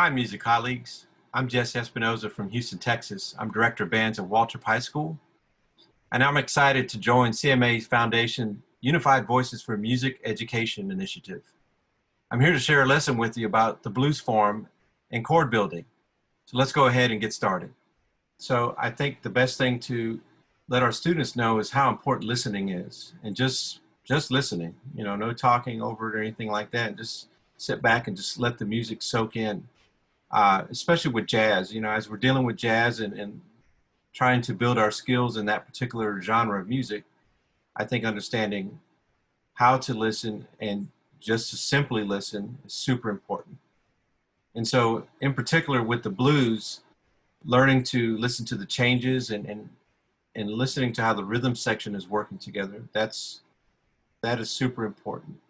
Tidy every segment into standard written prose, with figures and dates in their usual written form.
Hi, music colleagues. I'm Jess Espinoza from Houston, Texas. I'm Director of Bands at Waltrip High School, and I'm excited to join CMA's Foundation Unified Voices for Music Education initiative. I'm here to share a lesson with you about the blues form and chord building. So let's go ahead and get started. So I think the best thing to let our students know is how important listening is, and just listening, no talking over it or anything like that. Just sit back and just let the music soak in. Especially with jazz, as we're dealing with jazz and trying to build our skills in that particular genre of music, I think understanding how to listen and just to simply listen is super important. And so in particular with the blues, learning to listen to the changes and listening to how the rhythm section is working together, that is super important.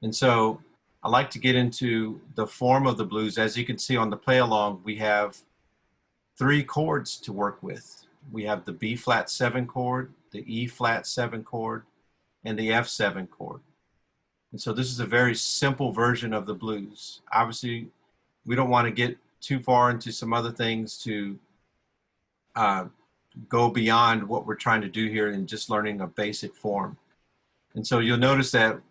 And so I like to get into the form of the blues. As you can see on the play along, we have 3 chords to work with. We have the B flat 7 chord, the E flat 7 chord, and the F7 chord. And so this is a very simple version of the blues. Obviously, we don't want to get too far into some other things to go beyond what we're trying to do here in just learning a basic form. And so you'll notice that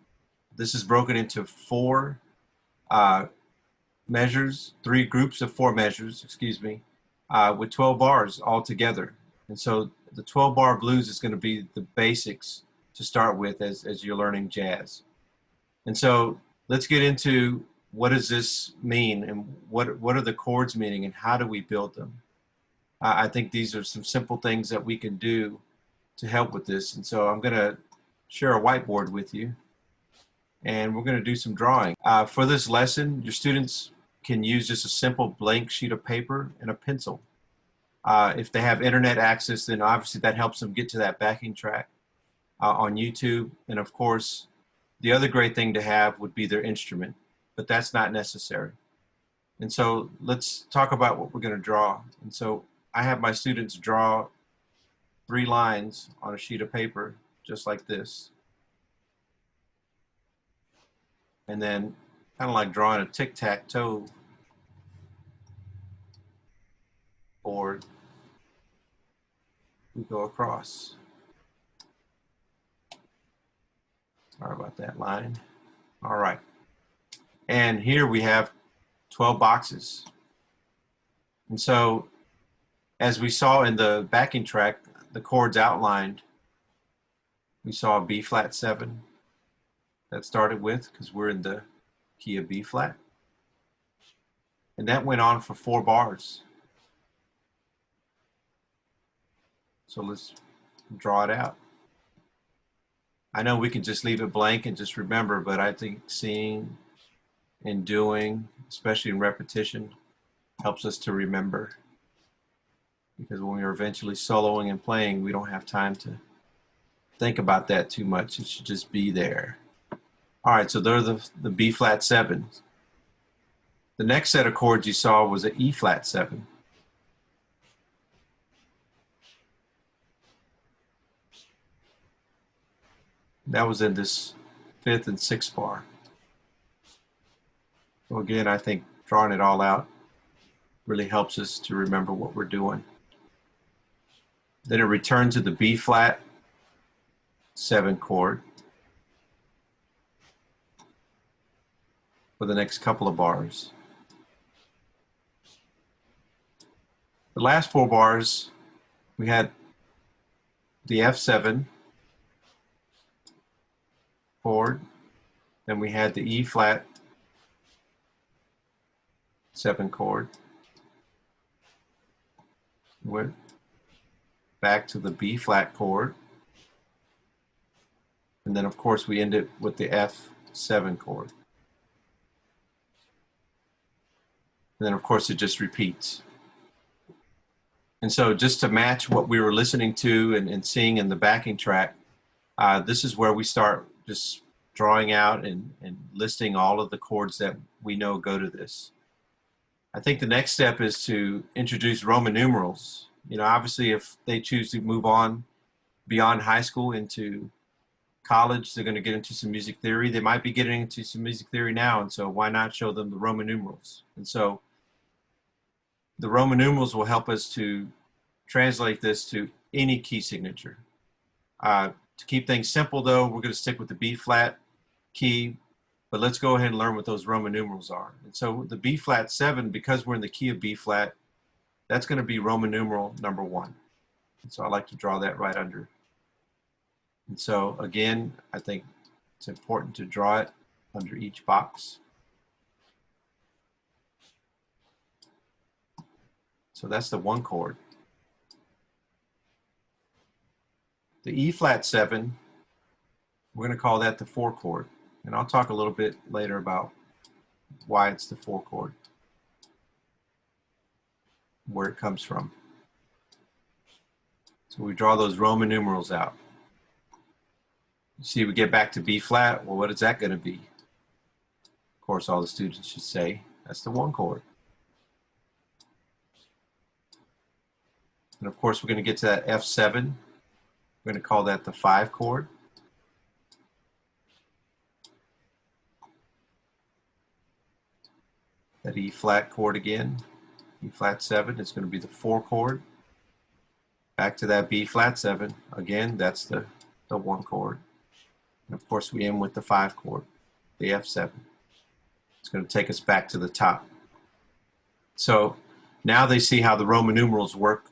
this is broken into 4 measures, 3 groups of 4 measures, with 12 bars all together. And so the 12-bar blues is going to be the basics to start with as you're learning jazz. And so let's get into what does this mean and what are the chords meaning and how do we build them. I think these are some simple things that we can do to help with this. And so I'm going to share a whiteboard with you, and we're going to do some drawing. For this lesson, your students can use just a simple blank sheet of paper and a pencil. If they have internet access, then obviously that helps them get to that backing track on YouTube. And of course, the other great thing to have would be their instrument, but that's not necessary. And so let's talk about what we're going to draw. And so I have my students draw 3 lines on a sheet of paper, just like this. And then kind of like drawing a tic-tac-toe board, we go across. Sorry about that line. All right. And here we have 12 boxes. And so as we saw in the backing track, the chords outlined, we saw a B flat 7 that started with, because we're in the key of B flat. And that went on for 4 bars. So let's draw it out. I know we can just leave it blank and just remember, but I think seeing and doing, especially in repetition, helps us to remember. Because when we're eventually soloing and playing, we don't have time to think about that too much. It should just be there. All right, so they're the B flat 7s. The next set of chords you saw was an E flat 7. That was in this 5th and 6th bar. So again, I think drawing it all out really helps us to remember what we're doing. Then it returned to the B flat 7 chord for the next couple of bars. The last 4 bars, we had the F7 chord, then we had the E flat 7 chord. Went back to the B flat chord. And then of course we ended with the F7 chord. And then of course it just repeats. And so just to match what we were listening to and seeing in the backing track, this is where we start just drawing out and listing all of the chords that we know go to this. I think the next step is to introduce Roman numerals. Obviously if they choose to move on beyond high school into college, they're going to get into some music theory. They might be getting into some music theory now, and so why not show them the Roman numerals? And so the Roman numerals will help us to translate this to any key signature. To keep things simple though, we're going to stick with the B flat key, but let's go ahead and learn what those Roman numerals are. And so the B flat 7, because we're in the key of B flat, that's going to be Roman numeral number 1. And so I like to draw that right under. And so again, I think it's important to draw it under each box. So that's the 1 chord. The E flat 7, we're going to call that the 4 chord. And I'll talk a little bit later about why it's the 4 chord, where it comes from. So we draw those Roman numerals out. You see, we get back to B flat. Well, what is that going to be? Of course, all the students should say that's the 1 chord. And of course, we're going to get to that F7. We're going to call that the 5 chord. That E flat chord again, E flat 7 is going to be the 4 chord. Back to that B flat 7, again, that's the 1 chord. And of course, we end with the 5 chord, the F7. It's going to take us back to the top. So now they see how the Roman numerals work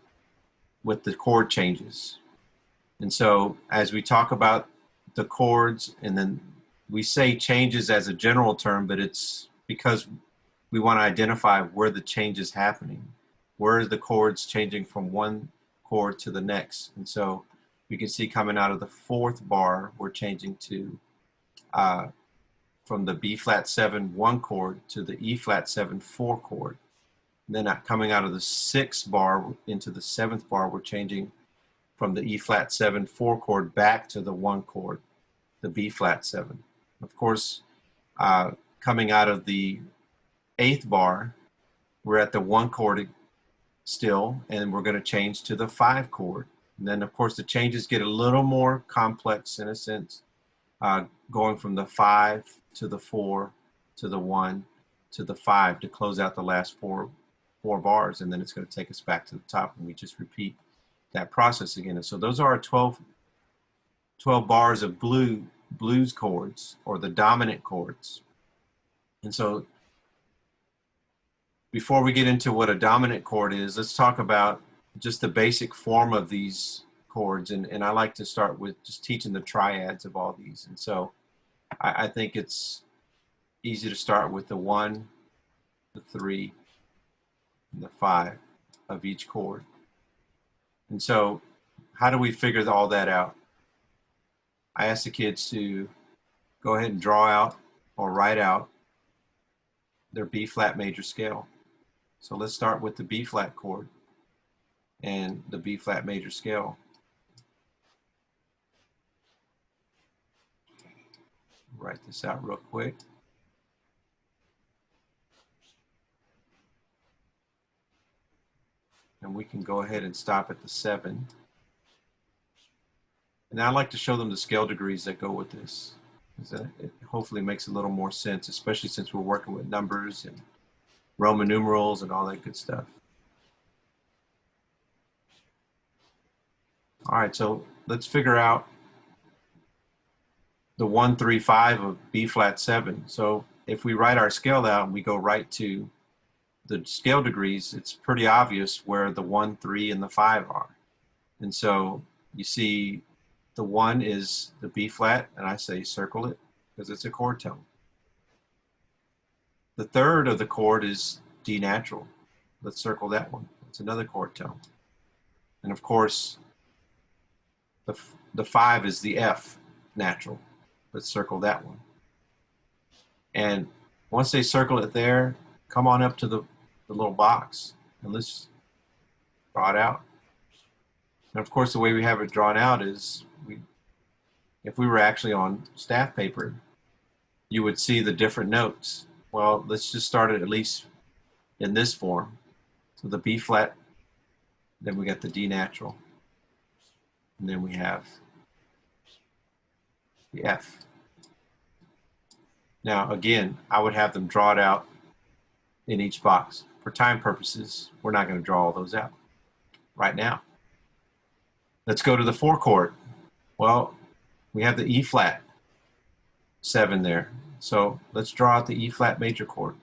with the chord changes. And so as we talk about the chords, and then we say changes as a general term, but it's because we want to identify where the change is happening. Where are the chords changing from one chord to the next? And so we can see coming out of the 4th bar, we're changing to from the B flat 7 1 chord to the E flat 7 4 chord. And then coming out of the 6th bar into the 7th bar, we're changing from the E flat 7 4 chord back to the 1 chord, the B flat 7. Of course, coming out of the 8th bar, we're at the 1 chord still, and we're going to change to the 5 chord. And then, of course, the changes get a little more complex in a sense, going from the 5 to the 4 to the 1 to the 5 to close out the last four bars, and then it's going to take us back to the top, and we just repeat that process again. And so those are our 12 bars of blues chords, or the dominant chords. And so before we get into what a dominant chord is, let's talk about just the basic form of these chords. And I like to start with just teaching the triads of all these. And so I think it's easy to start with the 1, the 3, and the 5 of each chord. And so how do we figure all that out? I ask the kids to go ahead and draw out or write out their B flat major scale. So let's start with the B flat chord and the B flat major scale. Write this out real quick. And we can go ahead and stop at the 7. And I like to show them the scale degrees that go with this. It hopefully makes a little more sense, especially since we're working with numbers and Roman numerals and all that good stuff. All right, so let's figure out the 1, 3, 5 of B flat 7. So if we write our scale out and we go right to the scale degrees, it's pretty obvious where the 1, 3, and the 5 are. And so you see the 1 is the B flat, and I say circle it because it's a chord tone. The 3rd of the chord is D natural. Let's circle that one. It's another chord tone. And of course, the 5 is the F natural. Let's circle that one. And once they circle it there, come on up to the little box and let's draw it out. And of course, the way we have it drawn out is if we were actually on staff paper, you would see the different notes. Well, let's just start it at least in this form. So the B flat, then we got the D natural, and then we have the F. Now, again, I would have them draw it out in each box for time purposes, we're not going to draw all those out right now. Let's go to the 4 chord. Well, we have the E flat 7 there. So let's draw out the E flat major chord,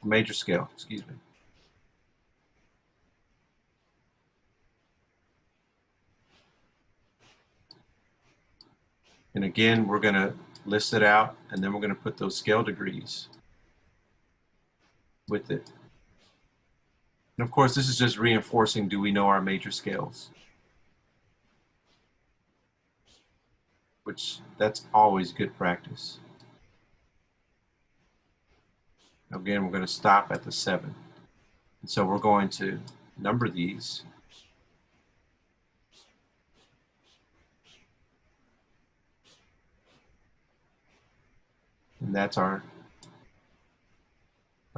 major scale, excuse me. And again, we're going to list it out, and then we're going to put those scale degrees with it. And of course, this is just reinforcing, do we know our major scales? Which, that's always good practice. Again, we're going to stop at the 7. And so we're going to number these. And that's our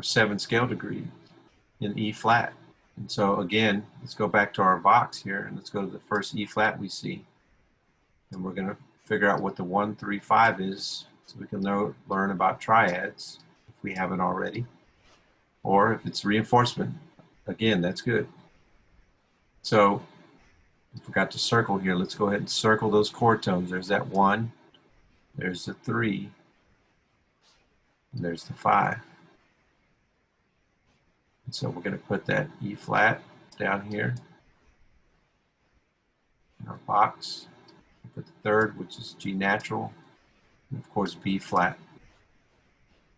7 scale degree in E flat. And so again, let's go back to our box here, and let's go to the first E flat we see. And we're going to figure out what the 1, 3, 5 is, so we can learn about triads if we haven't already. Or if it's reinforcement, again, that's good. So I forgot to circle here. Let's go ahead and circle those chord tones. There's that 1, there's the 3, and there's the 5. And so we're going to put that E flat down here in our box. We'll put the 3rd, which is G natural, and of course B flat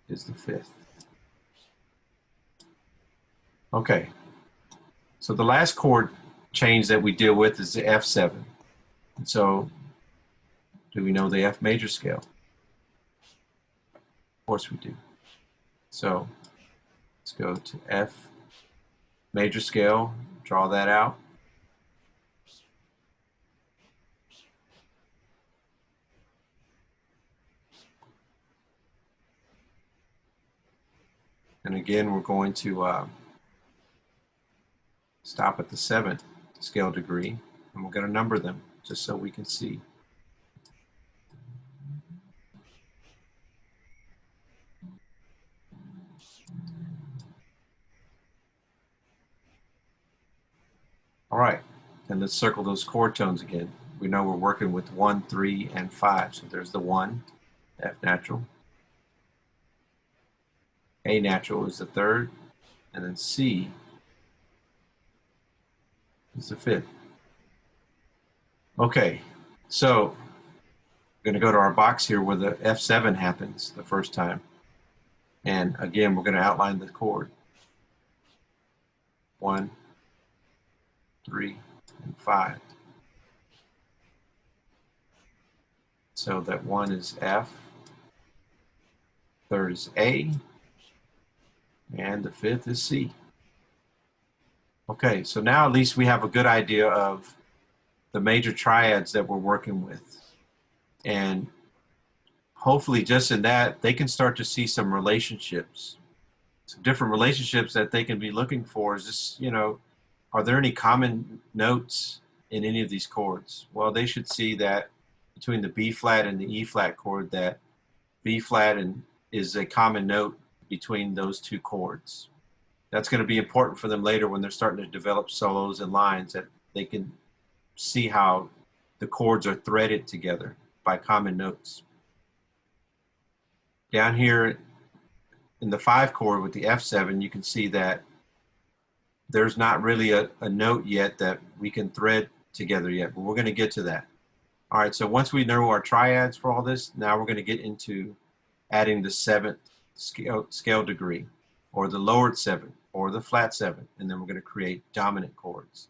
is the 5th. Okay, so the last chord change that we deal with is the F7. And so, do we know the F major scale? Of course we do. So, let's go to F major scale, draw that out. And again, we're going to stop at the 7th scale degree, and we're going to number them just so we can see. All right, and let's circle those chord tones again. We know we're working with 1, 3, and 5. So there's the 1, F natural. A natural is the 3rd, and then C is the 5th. Okay, so we're going to go to our box here where the F7 happens the first time. And again, we're going to outline the chord. 1, 3, and 5. So that 1 is F, 3rd is A, and the 5th is C. Okay, so now at least we have a good idea of the major triads that we're working with. And hopefully just in that, they can start to see some relationships, some different relationships that they can be looking for. Is this, you know, are there any common notes in any of these chords? Well, they should see that between the B flat and the E flat chord, that B flat is a common note between those 2 chords. That's going to be important for them later when they're starting to develop solos and lines, that they can see how the chords are threaded together by common notes. Down here in the 5 chord with the F7, you can see that there's not really a note yet that we can thread together yet, but we're going to get to that. All right, so once we know our triads for all this, now we're going to get into adding the 7th scale degree, or the lowered 7th, or the flat 7th, and then we're going to create dominant chords.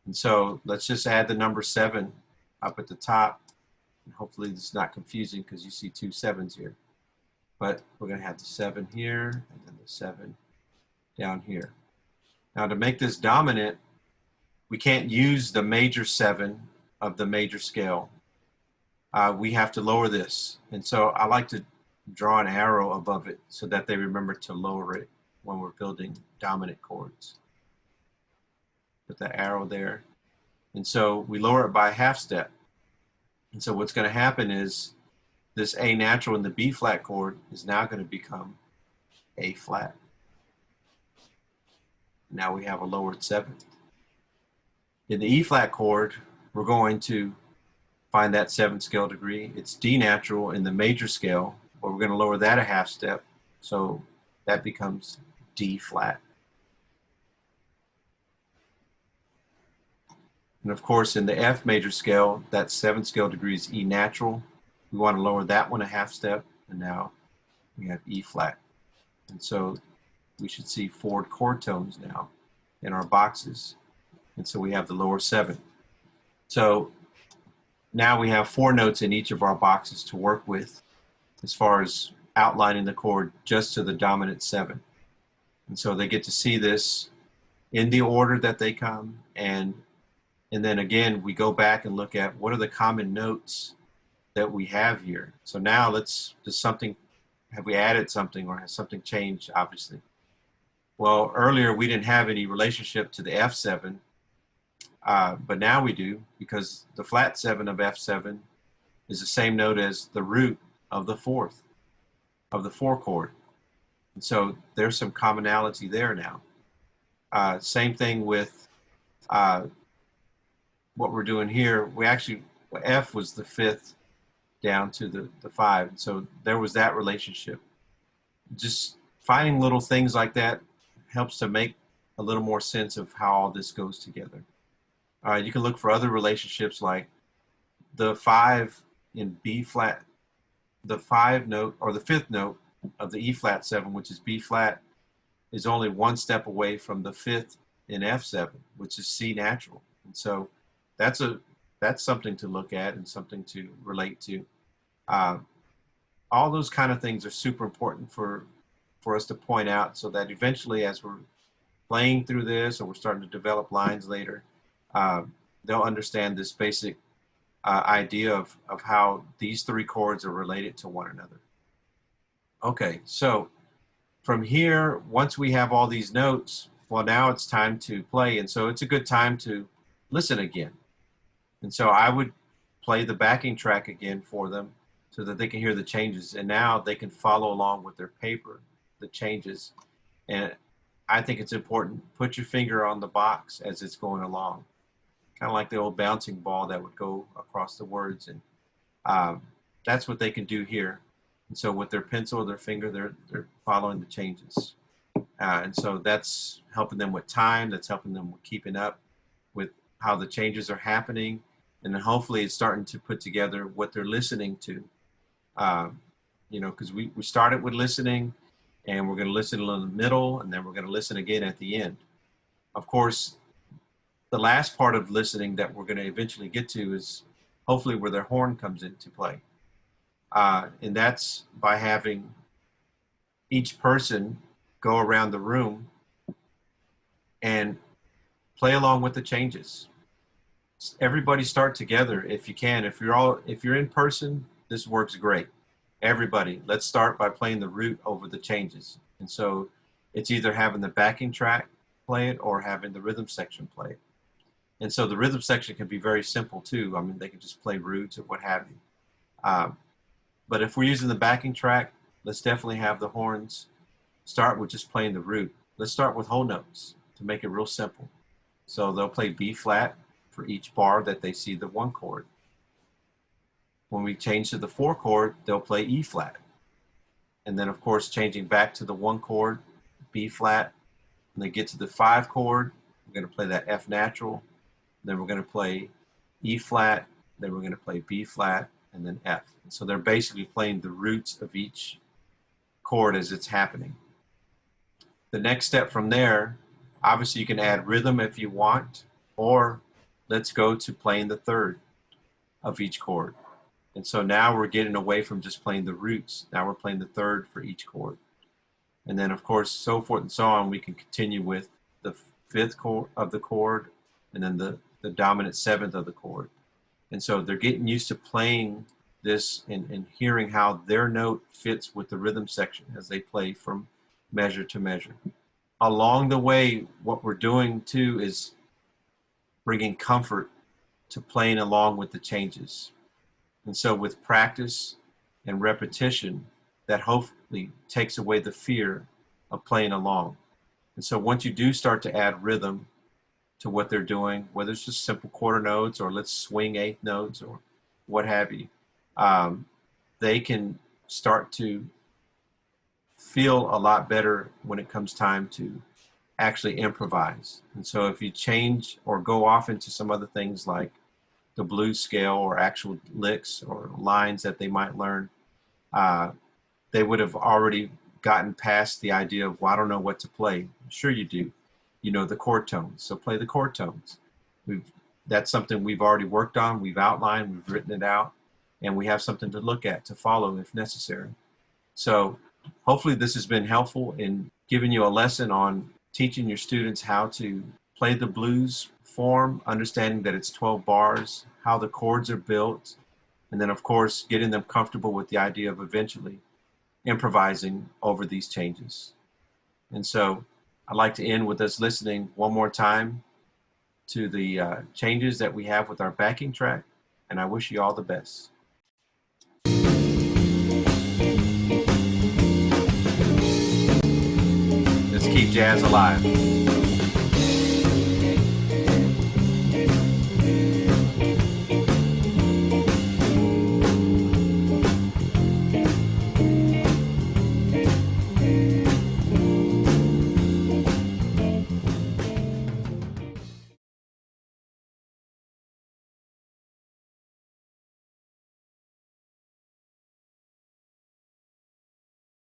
And so let's just add the number 7 up at the top. And hopefully this is not confusing because you see 2 7s here. But we're going to have the 7 here, and then the 7 down here. Now to make this dominant, we can't use the major 7 of the major scale. We have to lower this. And so I like to draw an arrow above it so that they remember to lower it when we're building dominant chords. Put the arrow there. And so we lower it by a half step. And so what's going to happen is this A natural in the B flat chord is now going to become A flat. Now we have a lowered seventh. In the E flat chord, we're going to find that seventh scale degree. It's D natural in the major scale, but we're going to lower that a half step. So that becomes D flat. And of course, in the F major scale, that seventh scale degree is E natural. We want to lower that one a half step, and now we have E flat. And so we should see four chord tones now in our boxes. And so we have the lower seventh. So now we have four notes in each of our boxes to work with as far as outlining the chord just to the dominant seven. And so they get to see this in the order that they come, and then again we go back and look at what are the common notes that we have here. So now have we added something, or has something changed? Obviously. Well, earlier we didn't have any relationship to the F7, but now we do, because the flat 7 of F7 is the same note as the root of the fourth of the 4 chord. And so there's some commonality there now. Same thing with what we're doing here. F was the 5th down to the 5. And so there was that relationship. Just finding little things like that helps to make a little more sense of how all this goes together. You can look for other relationships, like the 5 in B flat, the 5 note, or the 5th note of the E flat 7, which is B flat, is only one step away from the 5th in F7, which is C natural. And so that's something to look at and something to relate to. All those kind of things are super important for us to point out, so that eventually, as we're playing through this, or we're starting to develop lines later, they'll understand this basic idea of how these 3 chords are related to one another. Okay, so from here, once we have all these notes, well, now it's time to play. And so it's a good time to listen again. And so I would play the backing track again for them so that they can hear the changes. And now they can follow along with their paper, the changes. And I think it's important, put your finger on the box as it's going along. Kind of like the old bouncing ball that would go across the words. And that's what they can do here. And so with their pencil or their finger, they're following the changes. And so that's helping them with time. That's helping them with keeping up with how the changes are happening. And then hopefully it's starting to put together what they're listening to. Because we started with listening, and we're going to listen in the middle, and then we're going to listen again at the end. Of course, the last part of listening that we're going to eventually get to is hopefully where their horn comes into play. And that's by having each person go around the room and play along with the changes. Everybody start together if you can. If you're in person, this works great. Everybody, let's start by playing the root over the changes. And so it's either having the backing track play it or having the rhythm section play it. And so the rhythm section can be very simple too. I mean, they can just play roots or what have you. But if we're using the backing track, let's definitely have the horns start with just playing the root. Let's start with whole notes to make it real simple. So they'll play B flat for each bar that they see the 1 chord. When we change to the 4 chord, they'll play E flat. And then of course, changing back to the 1 chord, B flat. When they get to the 5 chord, we're going to play that F natural. Then we're going to play E flat. Then we're going to play B flat, and then F. And so they're basically playing the roots of each chord as it's happening. The next step from there, obviously you can add rhythm if you want, or let's go to playing the 3rd of each chord. And so now we're getting away from just playing the roots. Now we're playing the 3rd for each chord. And then of course, so forth and so on, we can continue with the 5th chord of the chord, and then the dominant 7th of the chord. And so they're getting used to playing this and hearing how their note fits with the rhythm section as they play from measure to measure. Along the way, what we're doing too is bringing comfort to playing along with the changes. And so with practice and repetition, that hopefully takes away the fear of playing along. And so once you do start to add rhythm to what they're doing, whether it's just simple quarter notes or let's swing eighth notes or what have you, they can start to feel a lot better when it comes time to actually improvise. And so if you change or go off into some other things like the blues scale or actual licks or lines that they might learn, they would have already gotten past the idea of, well, I don't know what to play. Sure you do. You know the chord tones, so play the chord tones. That's something we've already worked on, we've outlined, we've written it out, and we have something to look at, to follow if necessary. So hopefully this has been helpful in giving you a lesson on teaching your students how to play the blues form, understanding that it's 12 bars, how the chords are built, and then of course getting them comfortable with the idea of eventually improvising over these changes. And so I'd like to end with us listening one more time to the changes that we have with our backing track, and I wish you all the best. Let's keep jazz alive.